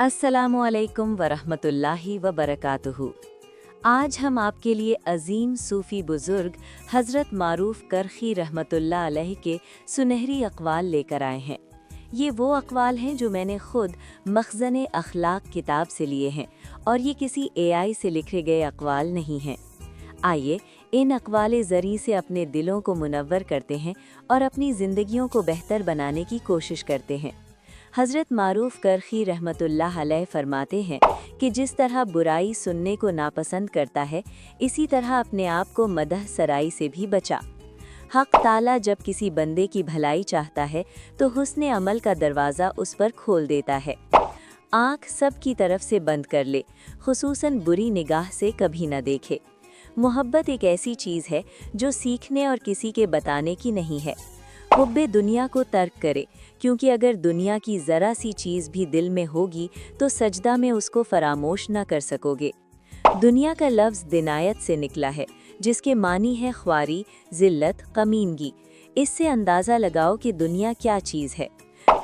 अस्सलामुअलैकुम वरहमतुल्लाहि वबरकातुहू। आज हम आपके लिए अजीम सूफ़ी बुज़ुर्ग हज़रत मारूफ़ करख़ी रहमतुल्लाह अलैह के सुनहरी अक़वाल लेकर आए हैं। ये वो अक़वाल हैं जो मैंने ख़ुद मख़ज़न अख़लाक़ किताब से लिए हैं और ये किसी AI से लिखे गए अक़वाल नहीं हैं। आइए इन अक़वाल ज़री से अपने दिलों को मुनव्वर करते हैं और अपनी ज़िंदगियों को बेहतर बनाने की कोशिश करते हैं। हज़रत मारूफ़ करख़ी रहमतुल्लाह अलैह फरमाते हैं कि जिस तरह बुराई सुनने को नापसंद करता है, इसी तरह अपने आप को मदह सराई से भी बचा। हक़ ताला जब किसी बंदे की भलाई चाहता है तो हुस्न अमल का दरवाज़ा उस पर खोल देता है। आँख सब की तरफ से बंद कर ले, खुसूसन बुरी निगाह से कभी न देखे। मोहब्बत एक ऐसी चीज़ है जो सीखने और किसी के बताने की नहीं है। हुब्बे दुनिया को तर्क करे, क्योंकि अगर दुनिया की ज़रा सी चीज़ भी दिल में होगी तो सजदा में उसको फरामोश न कर सकोगे। दुनिया का लफ्ज़ दिनायत से निकला है, जिसके मानी है ख्वारी, ज़िल्लत, कमीनगी। इससे अंदाज़ा लगाओ कि दुनिया क्या चीज़ है।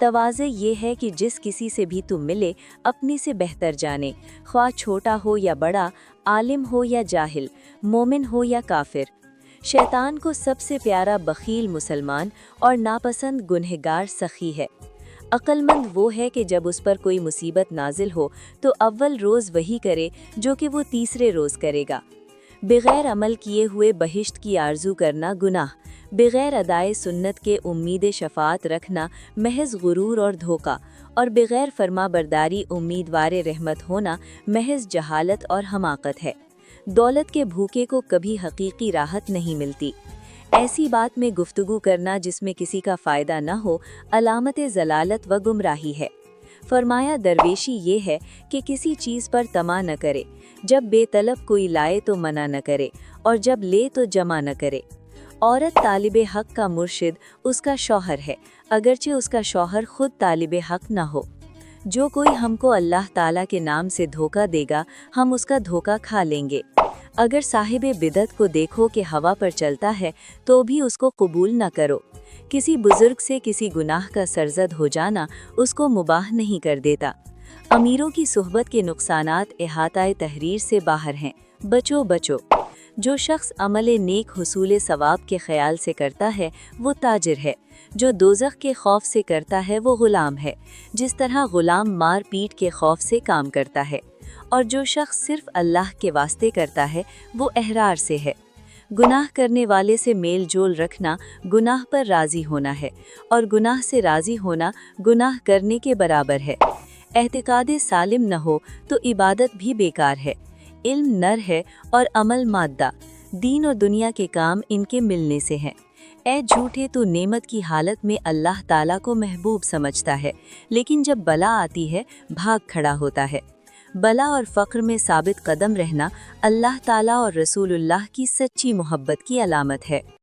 तवाज़े ये है कि जिस किसी से भी तुम मिले अपने से बेहतर जाने, ख्वाह छोटा हो या बड़ा, आलिम हो या जाहिल, मोमिन हो या काफिर। शैतान को सबसे प्यारा बखील मुसलमान और नापसंद गुनहगार सखी है। अक्लमंद वो है कि जब उस पर कोई मुसीबत नाजिल हो तो अव्वल रोज़ वही करे जो कि वो तीसरे रोज़ करेगा। बग़ैर अमल किए हुए बहिश्त की आरज़ू करना गुनाह, बग़ैर अदाए सुन्नत के उम्मीद शफ़ाअत रखना महज़ गुरूर और धोखा, और बग़ैर फरमाबरदारी उम्मीदवार रहमत होना महज़ जहालत और हमाकत है। दौलत के भूखे को कभी हकीकी राहत नहीं मिलती। ऐसी बात में गुफ्तगू करना जिसमें किसी का फ़ायदा न हो, अलामत ज़लालत व गुमराही है। फरमाया दरवेशी ये है कि किसी चीज़ पर तमा न करे, जब बेतलब कोई लाए तो मना न करे और जब ले तो जमा न करे। औरत तालिबे हक़ का मुर्शिद उसका शौहर है, अगरचे उसका शौहर खुद तालिबे हक़ न हो। जो कोई हमको अल्लाह ताला के नाम से धोखा देगा, हम उसका धोखा खा लेंगे। अगर साहिबे बिदत को देखो कि हवा पर चलता है तो भी उसको कबूल न करो। किसी बुजुर्ग से किसी गुनाह का सरजद हो जाना उसको मुबाह नहीं कर देता। अमीरों की सुहबत के नुकसानात इहाताए तहरीर से बाहर हैं, बचो बचो। जो शख्स अमले नेक हुसूल सवाब के ख्याल से करता है वो ताजिर है, जो दोज़ख के खौफ से करता है वो गुलाम है, जिस तरह गुलाम मार पीट के खौफ से काम करता है, और जो शख्स सिर्फ अल्लाह के वास्ते करता है वो अहरार से है। गुनाह करने वाले से मेल जोल रखना गुनाह पर राज़ी होना है, और गुनाह से राज़ी होना गुनाह करने के बराबर है। एहतिकाद सालिम न हो तो इबादत भी बेकार है। इल्म नर है और अमल माद्दा, दीन और दुनिया के काम इनके मिलने से हैं। ऐ झूठे, तो नेमत की हालत में अल्लाह ताला को महबूब समझता है, लेकिन जब बला आती है भाग खड़ा होता है। बला और फ़क्र में साबित कदम रहना अल्लाह ताला और रसूलुल्लाह की सच्ची मोहब्बत की अलामत है।